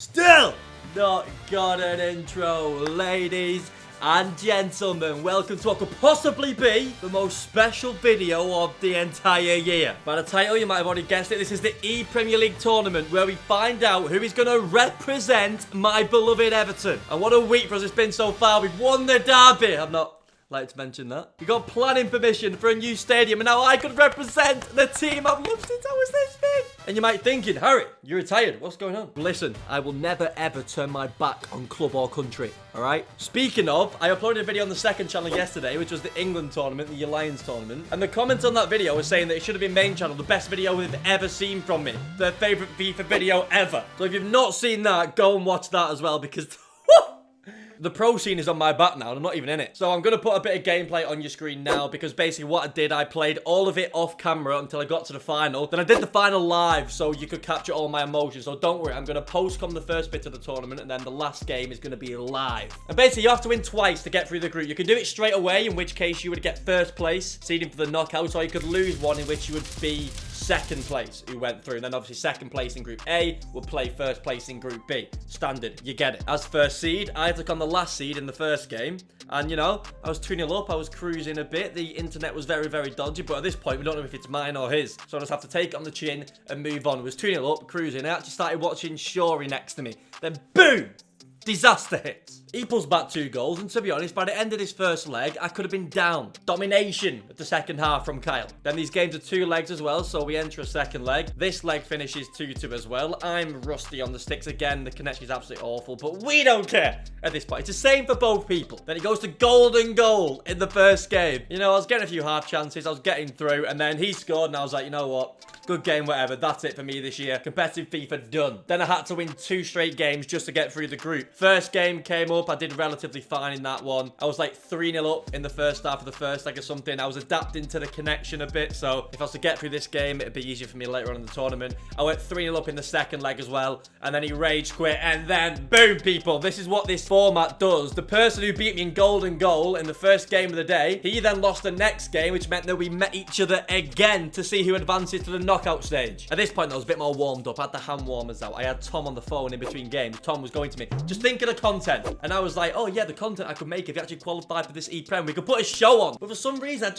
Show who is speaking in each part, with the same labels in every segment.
Speaker 1: Still not got an intro, ladies and gentlemen. Welcome to what could possibly be the most special video of the entire year. By the title, you might have already guessed it. This is the ePremier League tournament where we find out who is going to represent my beloved Everton. And what a week for us it's been so far. We've won the derby. I've not like to mention that. We got planning permission for a new stadium, and now I could represent the team I've loved since I was this big. And you might be thinking, Harry, you're retired. What's going on? Listen, I will never ever turn my back on club or country. All right. Speaking of, I uploaded a video on the second channel yesterday, which was the England tournament, the Lions tournament. And the comments on that video was saying that it should have been main channel, the best video they've ever seen from me, their favorite FIFA video ever. So if you've not seen that, go and watch that as well, because the pro scene is on my back now, and I'm not even in it. So I'm going to put a bit of gameplay on your screen now, because basically what I did, I played all of it off camera until I got to the final. Then I did the final live, so you could capture all my emotions. So don't worry, I'm going to post-com the first bit of the tournament, and then the last game is going to be live. And basically, you have to win twice to get through the group. You can do it straight away, in which case you would get first place, seeding for the knockouts, or you could lose one, in which you would be second place who went through. And then obviously second place in Group A will play first place in Group B. Standard, you get it. As first seed, I took on the last seed in the first game. And, you know, I was 2-0 up. I was cruising a bit. The internet was very, very dodgy. But at this point, we don't know if it's mine or his. So I just have to take it on the chin and move on. It was 2-0 up, cruising. I actually started watching Shorey next to me. Then, boom! Disaster hits. He pulls back 2 goals, and to be honest, by the end of this first leg, I could have been down. Domination of the second half from Kyle. Then these games are 2 legs as well, so we enter a second leg. This leg finishes 2-2 as well. I'm rusty on the sticks again. The connection is absolutely awful, but we don't care at this point. It's the same for both people. Then it goes to golden goal in the first game. You know, I was getting a few half chances. I was getting through, and then he scored, and I was like, you know what? Good game, whatever. That's it for me this year. Competitive FIFA done. Then I had to win 2 straight games just to get through the group. First game came up. I did relatively fine in that one. I was like 3-0 up in the first half of the first leg or something. I was adapting to the connection a bit. So if I was to get through this game, it'd be easier for me later on in the tournament. I went 3-0 up in the second leg as well. And then he rage quit. And then boom, people. This is what this format does. The person who beat me in golden goal in the first game of the day, he then lost the next game, which meant that we met each other again to see who advances to the knockout stage. At this point, I was a bit more warmed up. I had the hand warmers out. I had Tom on the phone in between games. Tom was going to me, just think of the content. And I was like, oh yeah, the content I could make if you actually qualified for this ePrem. We could put a show on. But for some reason,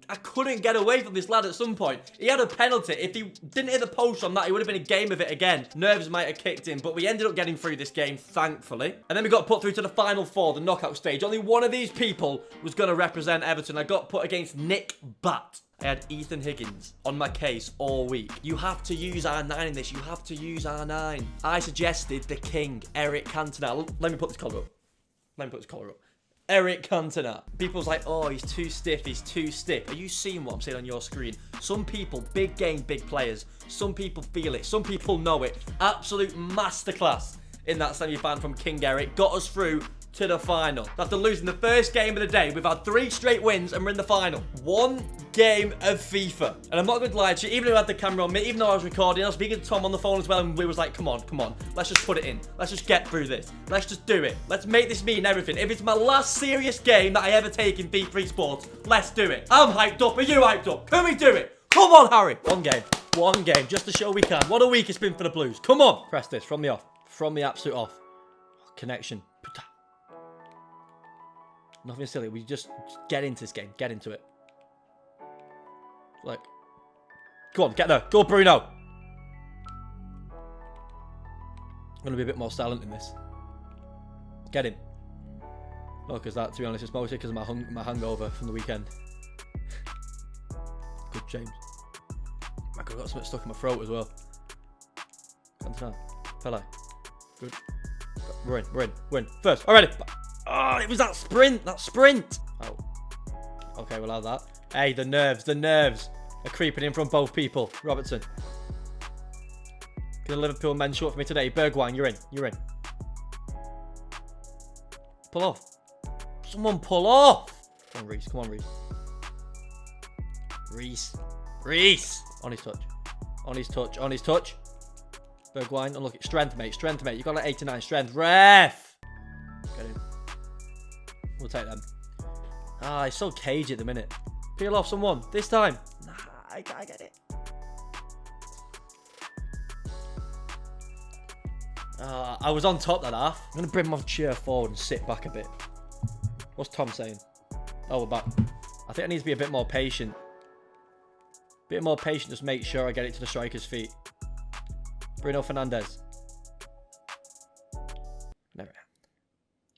Speaker 1: I couldn't get away from this lad at some point. He had a penalty. If he didn't hit the post on that, it would have been a game of it again. Nerves might have kicked in, but we ended up getting through this game, thankfully. And then we got put through to the final 4, the knockout stage. Only one of these people was going to represent Everton. I got put against Nick Batt. I had Ethan Higgins on my case all week. You have to use R9 in this. You have to use R9. I suggested the king, Eric Cantona. Let me put this collar up. Eric Cantona. People's like, oh, he's too stiff. He's too stiff. Are you seeing what I'm saying on your screen? Some people, big game, big players. Some people feel it. Some people know it. Absolute masterclass in that semi-final from King Eric. Got us through to the final. After losing the first game of the day, we've had 3 straight wins and we're in the final. 1 game of FIFA. And I'm not going to lie to you, even though I had the camera on me, even though I was recording, I was speaking to Tom on the phone as well, and we was like, come on, let's just put it in. Let's just get through this. Let's just do it. Let's make this mean everything. If it's my last serious game that I ever take in FIFA Sports, let's do it. I'm hyped up. Are you hyped up? Can we do it? Come on, Harry. 1 game, just to show we can. What a week it's been for the Blues. Come on. Press this from the off. From the absolute off. Connection. Nothing silly. We just get into this game. Get into it. Like, go on, get there. Go, Bruno. I'm going to be a bit more silent in this. Get him. No, because that, to be honest, it's mostly because of my hangover from the weekend. Good, James. I could have got something stuck in my throat as well. Cantona. Pele. Good. We're in. Win. First. Already. Oh, it was that sprint. Oh. Okay, we'll have that. Hey, the nerves are creeping in from both people. Robertson. Can the Liverpool men show up for me today? Bergwijn, you're in. Pull off. Someone pull off. Come on, Reece. Reece. On his touch. Bergwijn, unlucky. Strength, mate. You got like 89 strength. Ref. Get in. We'll take them. Ah, it's so cagey at the minute. Peel off someone. This time. Nah, I get it. I was on top that half. I'm going to bring my chair forward and sit back a bit. What's Tom saying? Oh, we're back. I think I need to be a bit more patient. Bit more patient, just make sure I get it to the striker's feet. Bruno Fernandes. There.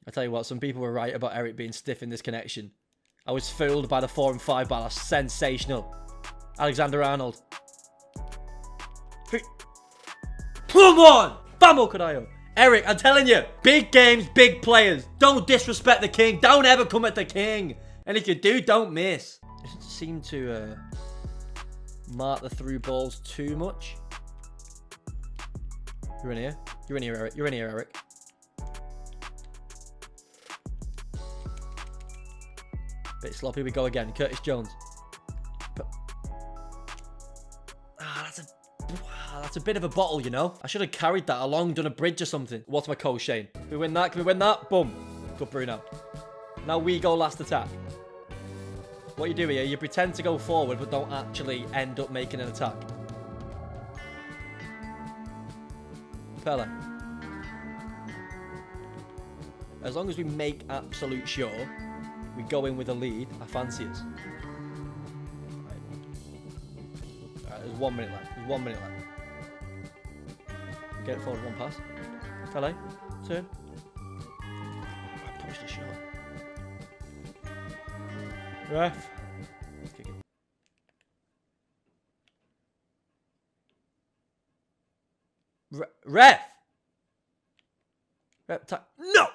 Speaker 1: I tell you what, some people were right about Eric being stiff in this connection. I was fooled by the 4 and 5 ball. Sensational. Alexander Arnold. Come on! Vamos, Carayo. Eric, I'm telling you, big games, big players. Don't disrespect the king. Don't ever come at the king. And if you do, don't miss. It doesn't seem to mark the through balls too much. You're in here. You're in here, Eric. You're in here, Eric. Bit sloppy. We go again. Curtis Jones. That's a bit of a bottle, you know. I should have carried that along, done a bridge or something. What's my call, Shane? Can we win that? Can we win that? Boom. Good, Bruno. Now we go last attack. What you do here, you pretend to go forward, but don't actually end up making an attack. Pele. As long as we make absolute sure we go in with a lead, I fancy us. Alright, there's 1 minute left. There's 1 minute left. Get it forward, one pass. Pele, turn. I pushed the shot. Ref. Kick it. Ref! No!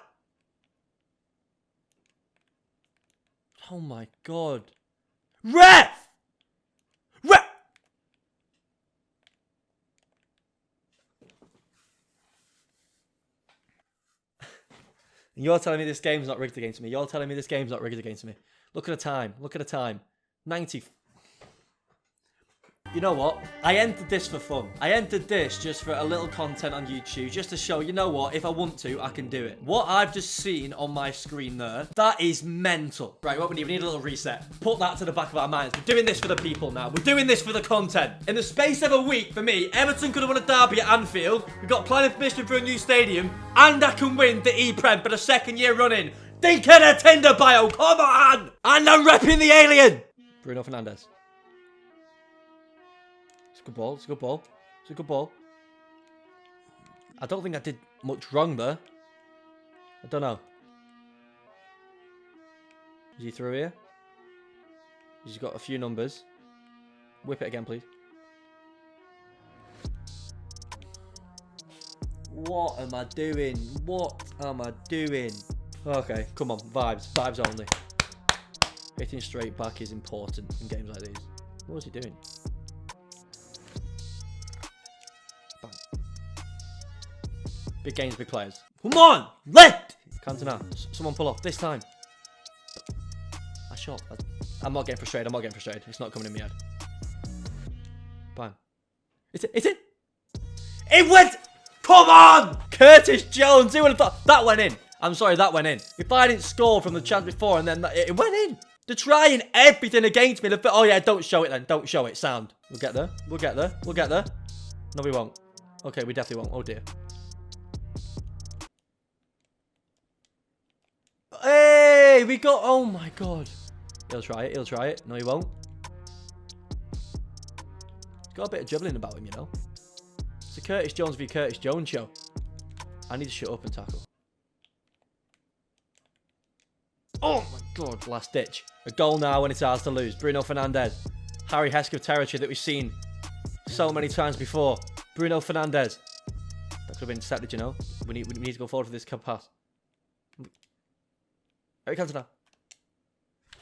Speaker 1: Oh my god. Ref! Ref! You're telling me this game's not rigged against me. You're telling me this game's not rigged against me. Look at the time. Look at the time. 90. You know what? I entered this for fun. I entered this just for a little content on YouTube, just to show, you know what, if I want to, I can do it. What I've just seen on my screen there, that is mental. Right, what we need a little reset. Put that to the back of our minds. We're doing this for the people now. We're doing this for the content. In the space of a week, for me, Everton could have won a derby at Anfield. We've got planning permission for a new stadium, and I can win the ePrem for the 2nd year running. Think of the Tinder bio, come on! And I'm repping the alien! Bruno Fernandes. Good ball, it's a good ball. It's a good ball. I don't think I did much wrong there. I don't know. Is he through here? He's got a few numbers. Whip it again, please. What am I doing? What am I doing? Okay, come on. Vibes. Vibes only. Hitting straight back is important in games like these. What was he doing? Big games, big players. Come on! Left! Cantona. Someone pull off. This time. I shot. I'm not getting frustrated. I'm not getting frustrated. It's not coming in my head. Bang. Is it? Is it? It went! Come on! Curtis Jones. Who would have thought? That went in. I'm sorry, that went in. If I didn't score from the chance before and then it went in. They're trying everything against me. Oh yeah, don't show it then. Don't show it. Sound. We'll get there. We'll get there. We'll get there. No, we won't. Okay, we definitely won't. Oh dear. Hey, we got... Oh, my God. He'll try it. He'll try it. No, he won't. He's got a bit of dribbling about him, you know. It's a Curtis Jones v Curtis Jones show. I need to shut up and tackle. Oh, my God. Last ditch. A goal now when it's ours to lose. Bruno Fernandes. Harry Hesketh territory that we've seen so many times before. Bruno Fernandes. That could have been intercepted, you know. We need to go forward for this pass. Eric Cantona.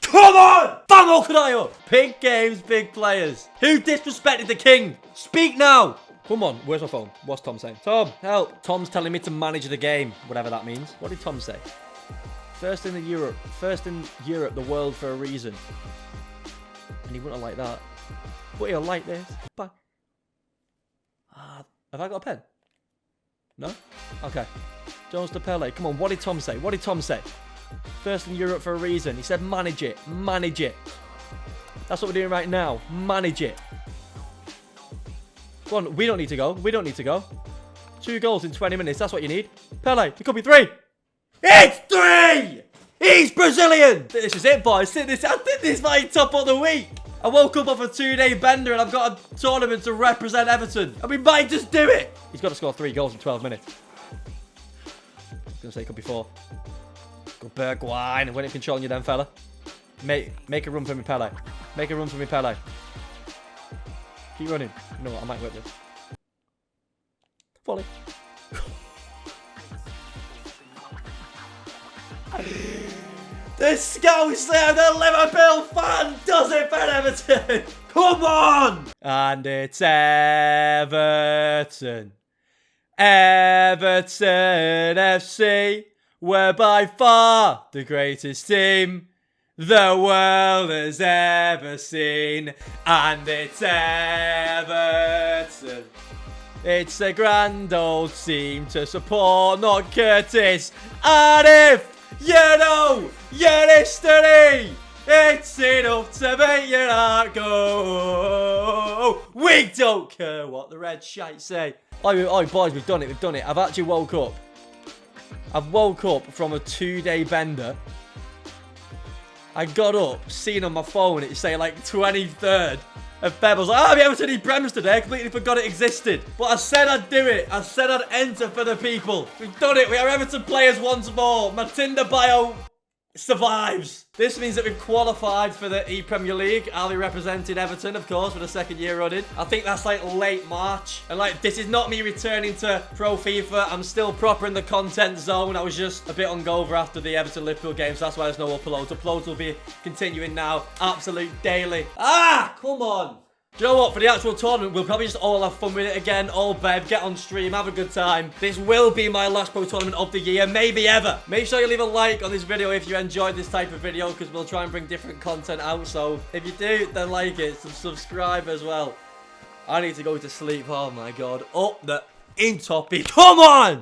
Speaker 1: Come on! Vamos, Carayo! Big games, big players. Who disrespected the king? Speak now! Come on, where's my phone? What's Tom saying? Tom, help! Tom's telling me to manage the game, whatever that means. What did Tom say? First in Europe, the world for a reason. And he wouldn't like that. But he'll like this. Bye. Have I got a pen? No? Okay. Jones to Pele. Come on, what did Tom say? What did Tom say? First in Europe for a reason. He said manage it. Manage it. That's what we're doing right now. Manage it. Go on. We don't need to go. We don't need to go. 2 goals in 20 minutes. That's what you need. Pele, it could be 3. It's 3! He's Brazilian! This is it, boys. I think this might top of the week. I woke up off a 2-day bender and I've got a tournament to represent Everton. And we might just do it. He's got to score 3 goals in 12 minutes. I was going to say it could be 4. Good Bergwijn. When it controlling you then, fella. Make a run for me, Pele. Make a run for me, Pele. Keep running. You know what? I might whip this. Volley. The Scouser, the Liverpool fan, does it for Everton. Come on! And it's Everton. Everton FC. We're by far the greatest team the world has ever seen. And it's Everton. It's a grand old team to support, not Curtis. And if you know your history, it's enough to make your heart go. We don't care what the red shite say. Oh, boys, we've done it. We've done it. I've actually woke up. I've woke up from a 2-day bender. I got up, seen on my phone, it say like 23rd of Feb. I was like, oh, we haven't seen any Brems today. I completely forgot it existed. But I said I'd do it. I said I'd enter for the people. We've done it. We are Everton players once more. My Tinder bio survives. This means that we've qualified for the ePremier League. I'll be representing Everton, of course, for the 2nd year running. I think that's like late March. And like, this is not me returning to Pro FIFA. I'm still proper in the content zone. I was just a bit hungover after the Everton Liverpool game, so that's why there's no uploads. Uploads will be continuing now. Absolute daily. Ah, come on. Do you know what? For the actual tournament, we'll probably just all have fun with it again. All bev, get on stream, have a good time. This will be my last pro tournament of the year, maybe ever. Make sure you leave a like on this video if you enjoyed this type of video, because we'll try and bring different content out. So if you do, then like it, subscribe as well. I need to go to sleep. Oh my god. Up the in toppy. Come on!